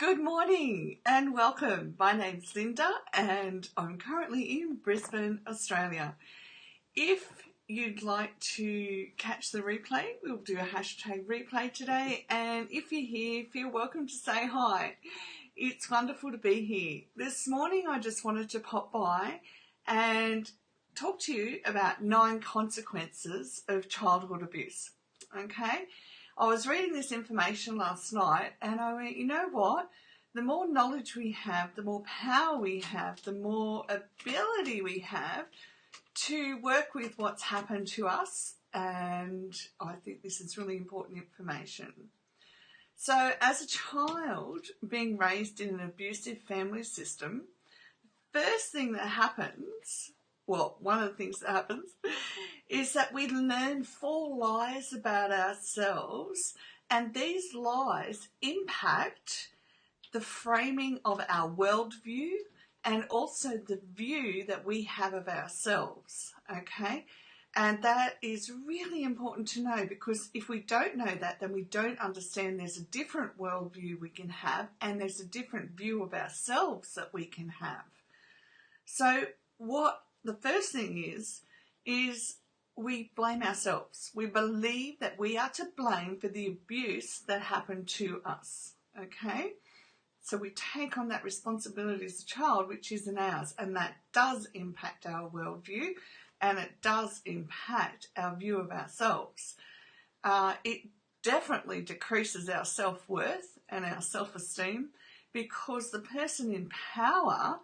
Good morning and welcome. My name's Linda and I'm currently in Brisbane, Australia. If you'd like to catch the replay, we'll do a hashtag replay today, and if you're here, feel welcome to say hi. It's wonderful to be here. This morning I just wanted to pop by and talk to you about 9 consequences of childhood abuse. Okay? I was reading this information last night and I went, you know what? The more knowledge we have, the more power we have, the more ability we have to work with what's happened to us, and I think this is really important information. So as a child being raised in an abusive family system, first thing that happens, well, one of the things that happens is that we learn 4 lies about ourselves, and these lies impact the framing of our worldview and also the view that we have of ourselves, okay? And that is really important to know, because if we don't know that, then we don't understand there's a different worldview we can have and there's a different view of ourselves that we can have. So what the first thing is we blame ourselves. We believe that we are to blame for the abuse that happened to us, okay? So we take on that responsibility as a child, which isn't ours, and that does impact our worldview and it does impact our view of ourselves. It definitely decreases our self-worth and our self-esteem, because the person in power,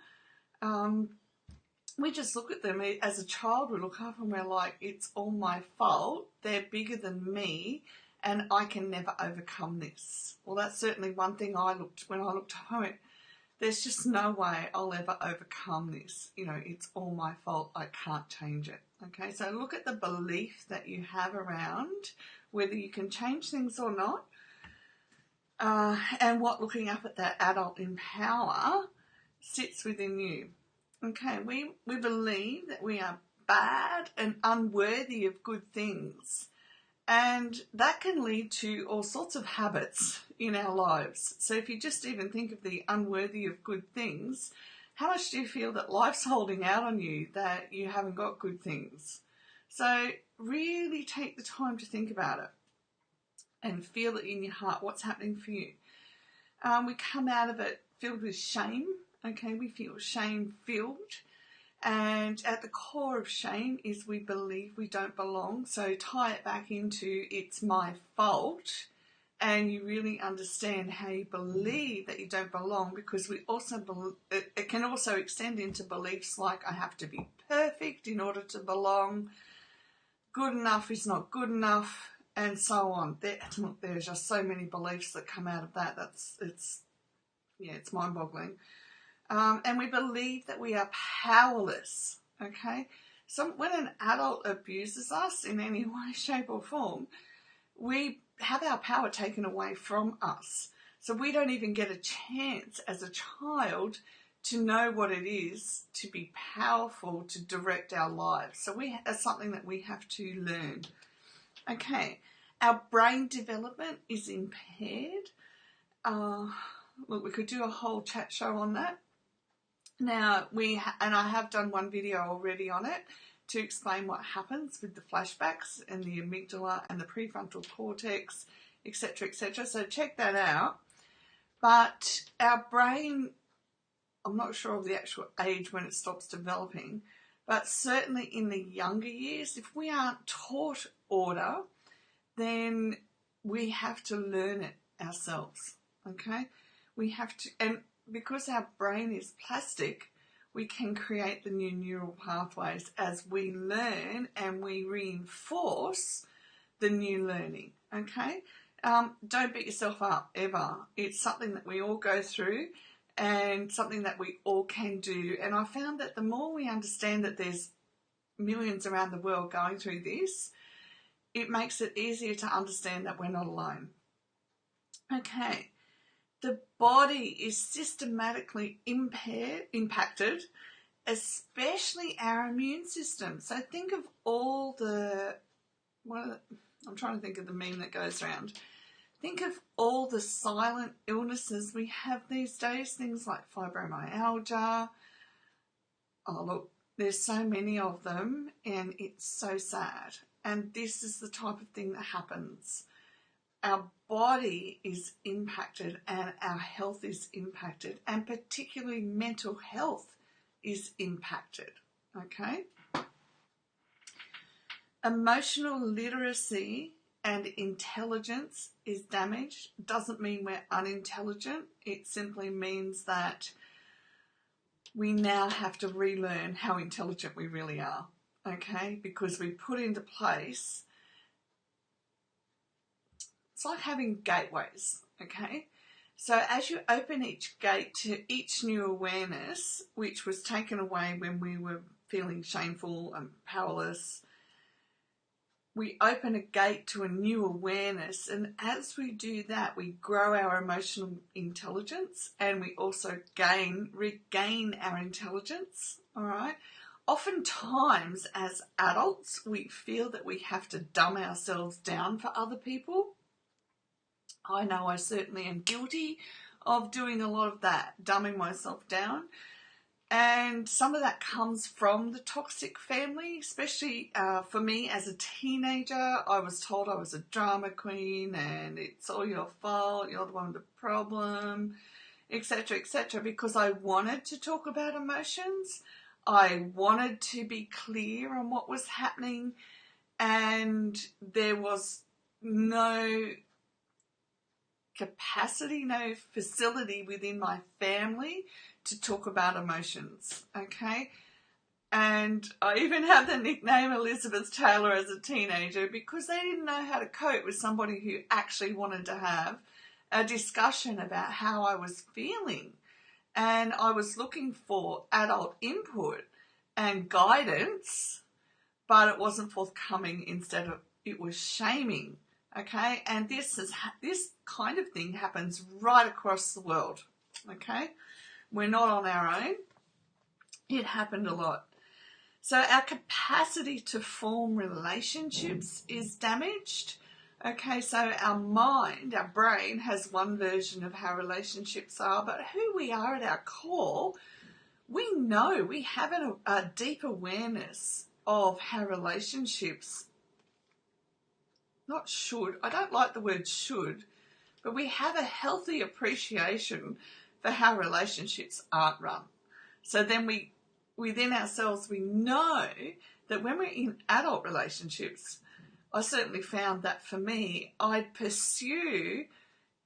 we just look at them as a child, we look up and we're like, it's all my fault, they're bigger than me, and I can never overcome this. Well, that's certainly one thing when I looked home. There's just no way I'll ever overcome this. You know, it's all my fault. I can't change it. Okay, so look at the belief that you have around whether you can change things or not, and what looking up at that adult in power sits within you. Okay, we believe that we are bad and unworthy of good things. And that can lead to all sorts of habits in our lives. So if you just even think of the unworthy of good things, how much do you feel that life's holding out on you that you haven't got good things? So really take the time to think about it and feel it in your heart, what's happening for you. We come out of it filled with shame. Okay, we feel shame-filled. And at the core of shame is we believe we don't belong. So tie it back into it's my fault, and you really understand how you believe that you don't belong, because we also it can also extend into beliefs like I have to be perfect in order to belong, good enough is not good enough, and so on. There's just so many beliefs that come out of that. It's mind-boggling. And we believe that we are powerless, okay? So when an adult abuses us in any way, shape or form, we have our power taken away from us. So we don't even get a chance as a child to know what it is to be powerful, to direct our lives. So that's something that we have to learn. Okay, our brain development is impaired. Look, we could do a whole chat show on that. Now, and I have done one video already on it to explain what happens with the flashbacks and the amygdala and the prefrontal cortex, etc., etc. So check that out. But our brain, I'm not sure of the actual age when it stops developing, but certainly in the younger years, if we aren't taught order, then we have to learn it ourselves, okay? We have to, and because our brain is plastic, we can create the new neural pathways as we learn and we reinforce the new learning, okay? Don't beat yourself up, ever. It's something that we all go through and something that we all can do. And I found that the more we understand that there's millions around the world going through this, it makes it easier to understand that we're not alone. Okay. The body is systematically impacted, especially our immune system. So think of all I'm trying to think of the meme that goes around. think of all the silent illnesses we have these days, things like fibromyalgia. Oh, look, there's so many of them, and it's so sad. And this is the type of thing that happens. Our body is impacted and our health is impacted, and particularly mental health is impacted, okay? Emotional literacy and intelligence is damaged. Doesn't mean we're unintelligent. It simply means that we now have to relearn how intelligent we really are, okay? Because we put into place, it's like having gateways, okay? So as you open each gate to each new awareness, which was taken away when we were feeling shameful and powerless, we open a gate to a new awareness, and as we do that, we grow our emotional intelligence, and we also regain our intelligence, all right? Oftentimes, as adults, we feel that we have to dumb ourselves down for other people. I know I certainly am guilty of doing a lot of that, dumbing myself down. And some of that comes from the toxic family, especially for me as a teenager. I was told I was a drama queen and it's all your fault, you're the one with the problem, etc., because I wanted to talk about emotions. I wanted to be clear on what was happening, and there was no capacity, no facility within my family to talk about emotions, okay? And I even had the nickname Elizabeth Taylor as a teenager because they didn't know how to cope with somebody who actually wanted to have a discussion about how I was feeling. And I was looking for adult input and guidance, but it wasn't forthcoming. Instead of, it was shaming, okay? And this kind of thing happens right across the world, okay? We're not on our own. It happened a lot. So our capacity to form relationships is damaged. Okay, so our mind, our brain has one version of how relationships are, but who we are at our core, we know, we have a deep awareness of how relationships, not should, I don't like the word should, but we have a healthy appreciation for how relationships aren't run. So then within ourselves, we know that when we're in adult relationships, I certainly found that for me, I'd pursue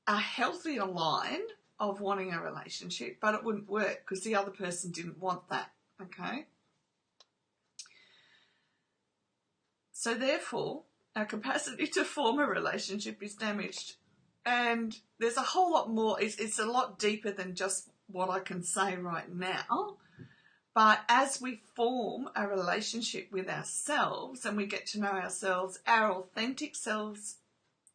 a healthier line of wanting a relationship, but it wouldn't work because the other person didn't want that, okay? So therefore, our capacity to form a relationship is damaged. And there's a whole lot more. It's a lot deeper than just what I can say right now. But as we form a relationship with ourselves and we get to know ourselves, our authentic selves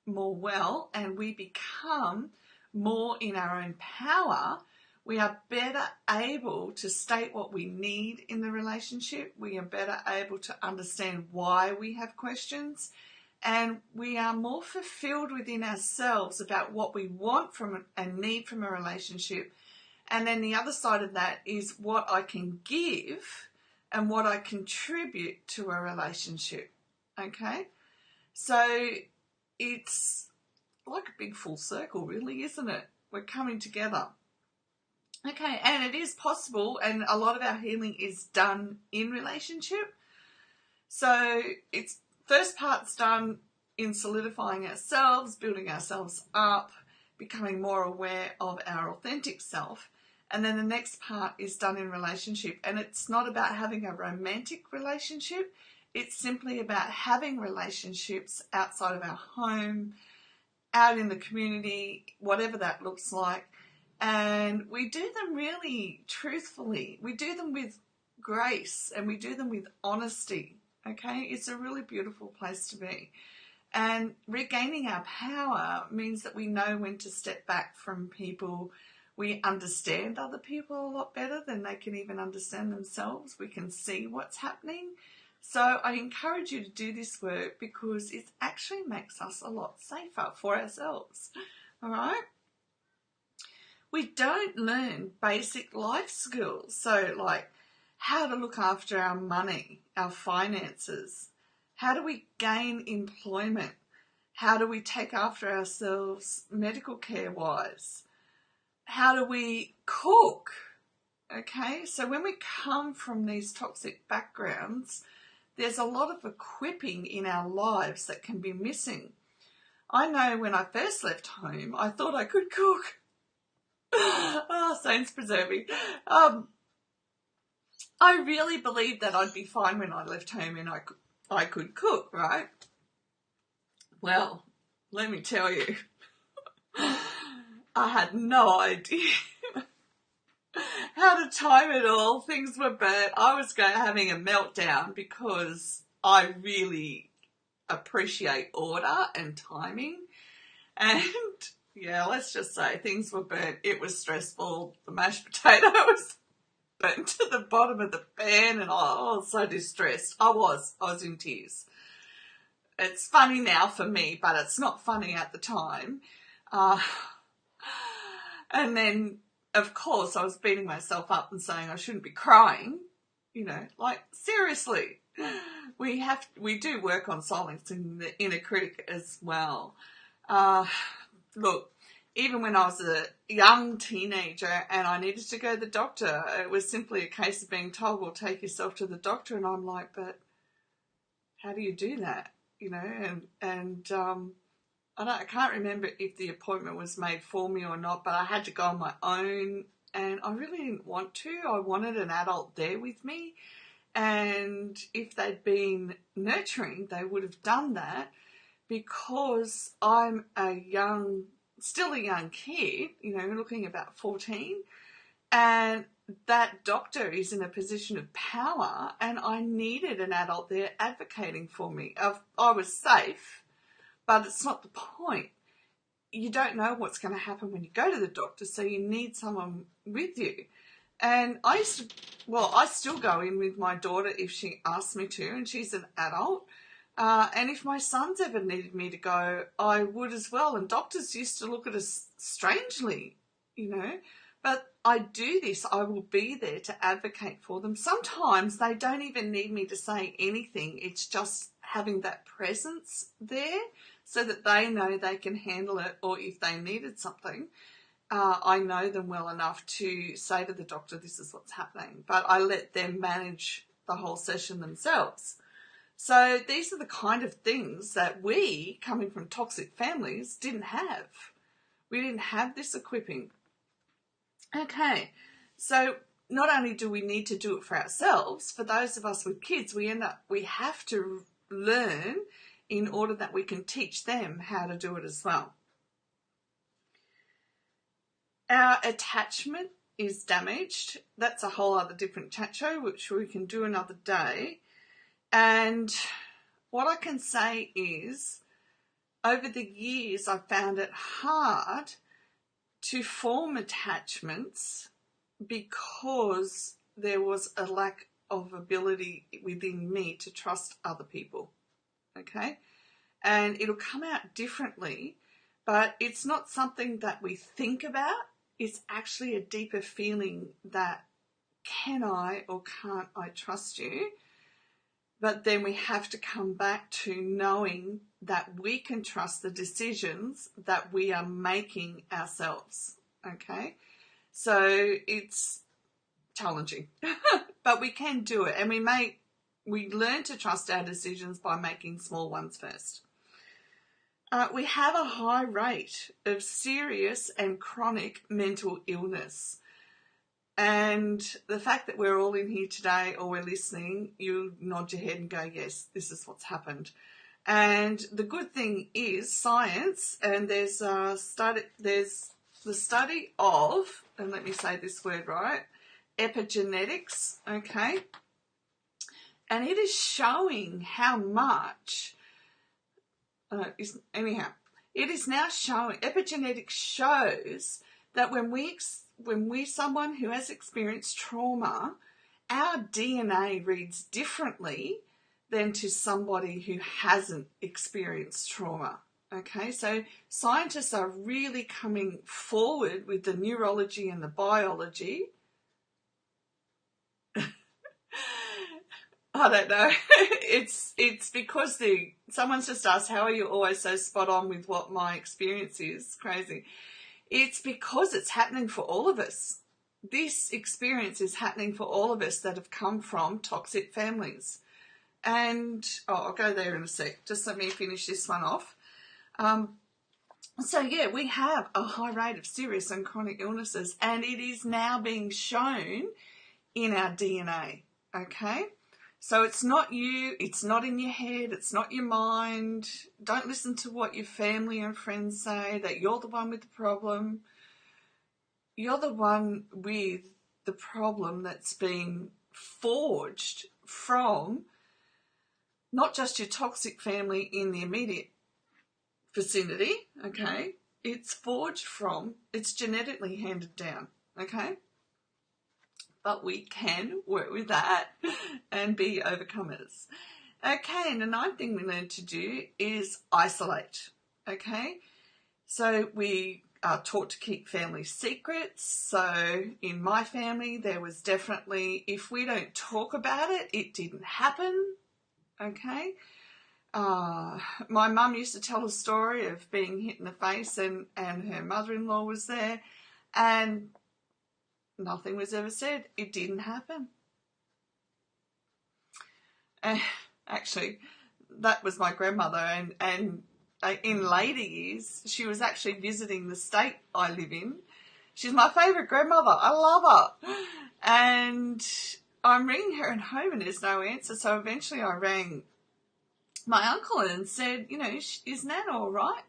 more well, and we become more in our own power, we are better able to state what we need in the relationship. We are better able to understand why we have questions. And we are more fulfilled within ourselves about what we want from and need from a relationship. And then the other side of that is what I can give and what I contribute to a relationship. Okay? So it's like a big full circle, really, isn't it? We're coming together. Okay, and it is possible, and a lot of our healing is done in relationship. So it's first part's done in solidifying ourselves, building ourselves up, becoming more aware of our authentic self. And then the next part is done in relationship. And it's not about having a romantic relationship. It's simply about having relationships outside of our home, out in the community, whatever that looks like. And we do them really truthfully. We do them with grace and we do them with honesty. Okay, it's a really beautiful place to be. And regaining our power means that we know when to step back from people. We understand other people a lot better than they can even understand themselves. We can see what's happening. So I encourage you to do this work because it actually makes us a lot safer for ourselves. All right? We don't learn basic life skills. So like how to look after our money, our finances. How do we gain employment? How do we take after ourselves medical care wise? How do we cook? Okay, so when we come from these toxic backgrounds, there's a lot of equipping in our lives that can be missing. I know when I first left home, I thought I could cook. Oh, saints preserve me. I really believed that I'd be fine when I left home and I could cook, right? Well, let me tell you, I had no idea how to time it all. Things were burnt. I was having a meltdown because I really appreciate order and timing. And yeah, let's just say things were burnt. It was stressful. The mashed potato was burnt to the bottom of the pan and I was so distressed. I was in tears. It's funny now for me, but it's not funny at the time. And then, of course, I was beating myself up and saying I shouldn't be crying. You know, like, seriously. We do work on silencing the inner critic as well. Look, even when I was a young teenager and I needed to go to the doctor, it was simply a case of being told, well, take yourself to the doctor. And I'm like, but how do you do that? You know, and I can't remember if the appointment was made for me or not, but I had to go on my own and I really didn't want to. I wanted an adult there with me. And if they'd been nurturing, they would have done that because I'm still a young kid, you know, looking about 14. And that doctor is in a position of power and I needed an adult there advocating for me. I was safe, but it's not the point. You don't know what's going to happen when you go to the doctor, so you need someone with you. And I still go in with my daughter if she asks me to, and she's an adult. And if my sons ever needed me to go, I would as well. And doctors used to look at us strangely, you know. But I do this. I will be there to advocate for them. Sometimes they don't even need me to say anything. It's just having that presence there so that they know they can handle it, or if they needed something, I know them well enough to say to the doctor, this is what's happening. But I let them manage the whole session themselves. So these are the kind of things that we, coming from toxic families, didn't have. We didn't have this equipping. Okay, so not only do we need to do it for ourselves, for those of us with kids, we have to learn in order that we can teach them how to do it as well. Our attachment is damaged. That's a whole other different chat show, which we can do another day. And what I can say is, over the years, I've found it hard to form attachments because there was a lack of ability within me to trust other people. Okay? And it'll come out differently, but it's not something that we think about. It's actually a deeper feeling that can I or can't I trust you? But then we have to come back to knowing that we can trust the decisions that we are making ourselves, okay? So it's challenging, but we can do it. And we learn to trust our decisions by making small ones first. We have a high rate of serious and chronic mental illness. And the fact that we're all in here today or we're listening, you nod your head and go, yes, this is what's happened. And the good thing is science, and there's the study of, and let me say this word right, epigenetics, okay? And it is showing how much, it is now showing, epigenetics shows that when we're someone who has experienced trauma, our DNA reads differently than to somebody who hasn't experienced trauma. Okay, so scientists are really coming forward with the neurology and the biology. I don't know. It's because someone's just asked, how are you always so spot on with what my experience is? Crazy. It's because it's happening for all of us. This experience is happening for all of us that have come from toxic families. And, I'll go there in a sec. Just let me finish this one off. So, yeah, we have a high rate of serious and chronic illnesses, and it is now being shown in our DNA, okay? So it's not you, it's not in your head, it's not your mind. Don't listen to what your family and friends say, that you're the one with the problem. You're the one with the problem that's been forged from not just your toxic family in the immediate vicinity, okay? It's forged from, it's genetically handed down, okay? But we can work with that and be overcomers. Okay, and the ninth thing we learn to do is isolate, okay? So we are taught to keep family secrets. So in my family, there was definitely, if we don't talk about it, it didn't happen, okay? My mum used to tell a story of being hit in the face and her mother-in-law was there and nothing was ever said. It didn't happen. Actually, that was my grandmother, and in later years, she was actually visiting the state I live in. She's my favourite grandmother. I love her. And I'm ringing her at home and there's no answer. So eventually I rang my uncle and said, you know, is Nan all right?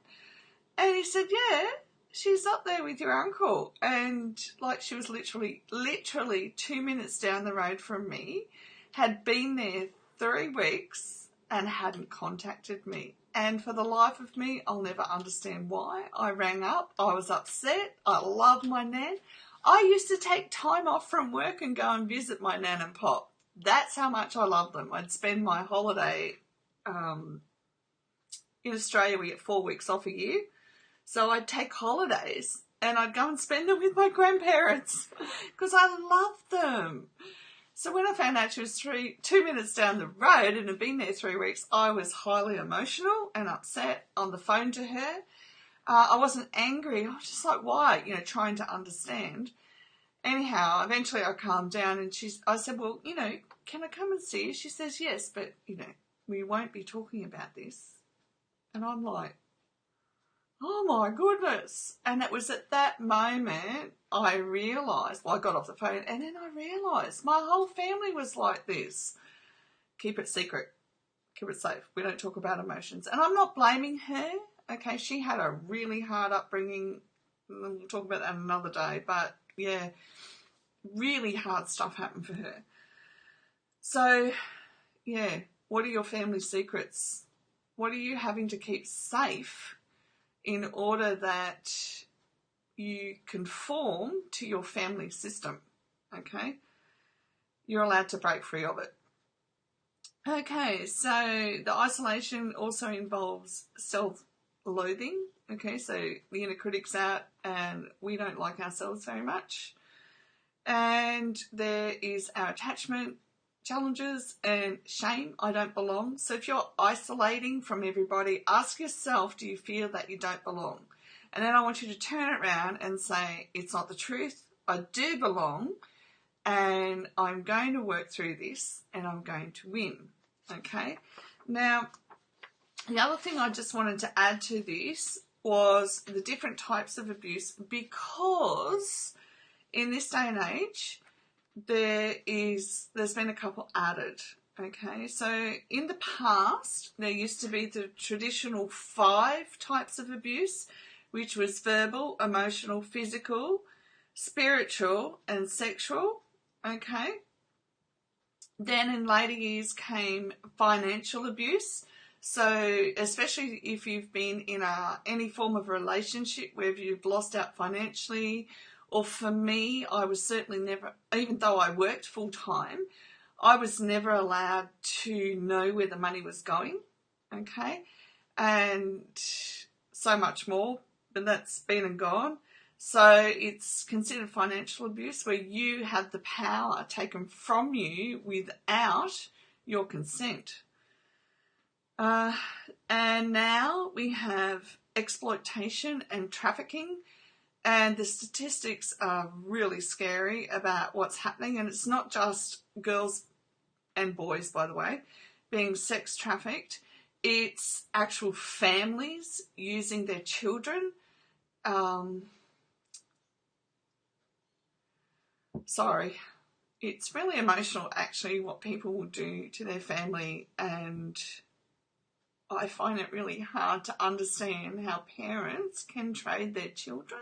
And he said, yeah, she's up there with your uncle. And like she was literally 2 minutes down the road from me, had been there 3 weeks and hadn't contacted me. And for the life of me, I'll never understand why. I rang up, I was upset, I love my Nan. I used to take time off from work and go and visit my Nan and Pop. That's how much I love them. I'd spend my holiday, in Australia we get 4 weeks off a year. So I'd take holidays and I'd go and spend them with my grandparents because I love them. So when I found out she was 2 minutes down the road and had been there 3 weeks, I was highly emotional and upset on the phone to her. I wasn't angry. I was just like, why? You know, trying to understand. Anyhow, eventually I calmed down and I said, well, you know, can I come and see you? She says, yes, but, you know, we won't be talking about this. And I'm like, oh my goodness. And it was at that moment I realised, well, I got off the phone and then I realised my whole family was like this. Keep it secret. Keep it safe. We don't talk about emotions. And I'm not blaming her. Okay, she had a really hard upbringing. We'll talk about that another day. But yeah, really hard stuff happened for her. So yeah, what are your family secrets? What are you having to keep safe in order that you conform to your family system, okay? You're allowed to break free of it. Okay, so the isolation also involves self-loathing, okay? So the inner critic's out and we don't like ourselves very much. And there is our attachment challenges and shame, I don't belong. So if you're isolating from everybody, ask yourself, do you feel that you don't belong? And then I want you to turn it around and say, it's not the truth, I do belong, and I'm going to work through this and I'm going to win, okay? Now, the other thing I just wanted to add to this was the different types of abuse, because in this day and age, there's been a couple added, okay? So in the past, there used to be the traditional 5 types of abuse, which was verbal, emotional, physical, spiritual, and sexual, okay? Then in later years came financial abuse. So especially if you've been in any form of relationship where you've lost out financially, or for me, I was certainly never, even though I worked full time, I was never allowed to know where the money was going, okay, and so much more, but that's been and gone. So it's considered financial abuse where you have the power taken from you without your consent. And now we have exploitation and trafficking, and the statistics are really scary about what's happening. And it's not just girls and boys, by the way, being sex trafficked. It's actual families using their children. It's really emotional, actually, what people will do to their family, and I find it really hard to understand how parents can trade their children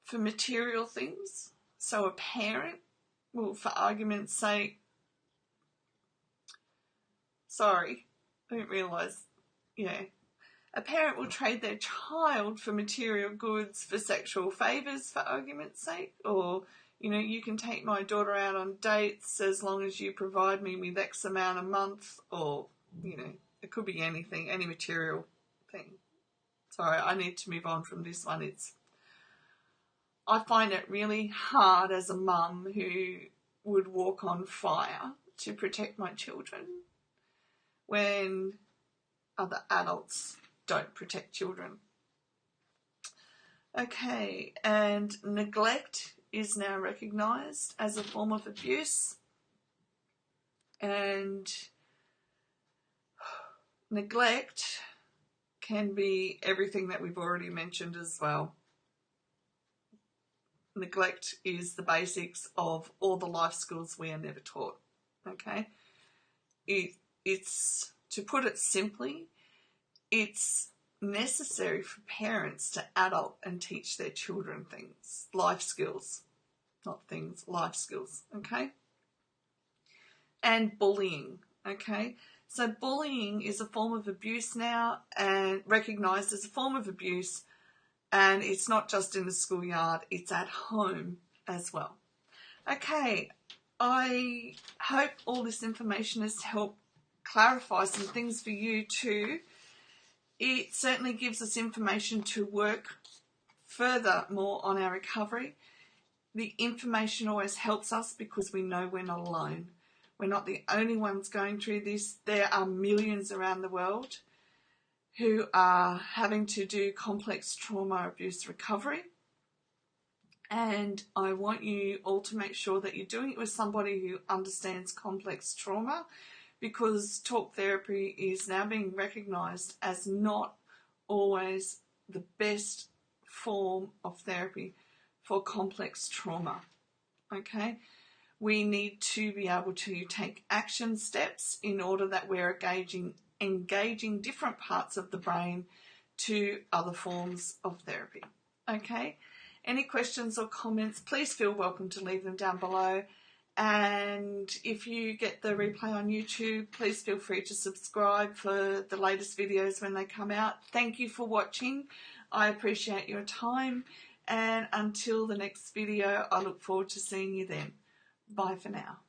for material things. So a parent will, for argument's sake, I didn't realise, a parent will trade their child for material goods for sexual favours, for argument's sake, or, you can take my daughter out on dates as long as you provide me with X amount a month, or, it could be anything, any material thing. Sorry, I need to move on from this one. I find it really hard as a mum who would walk on fire to protect my children when other adults don't protect children. Okay, and neglect is now recognised as a form of abuse, and neglect can be everything that we've already mentioned as well. Neglect is the basics of all the life skills we are never taught, okay? It's, to put it simply, it's necessary for parents to adult and teach their children things, life skills, not things, life skills, okay? And bullying, okay? So bullying is a form of abuse now, and recognised as a form of abuse, and it's not just in the schoolyard, it's at home as well. Okay, I hope all this information has helped clarify some things for you too. It certainly gives us information to work further more on our recovery. The information always helps us because we know we're not alone. We're not the only ones going through this. There are millions around the world who are having to do complex trauma abuse recovery. And I want you all to make sure that you're doing it with somebody who understands complex trauma, because talk therapy is now being recognised as not always the best form of therapy for complex trauma, okay? We need to be able to take action steps in order that we're engaging different parts of the brain to other forms of therapy, okay? Any questions or comments, please feel welcome to leave them down below. And if you get the replay on YouTube, please feel free to subscribe for the latest videos when they come out. Thank you for watching. I appreciate your time. And until the next video, I look forward to seeing you then. Bye for now.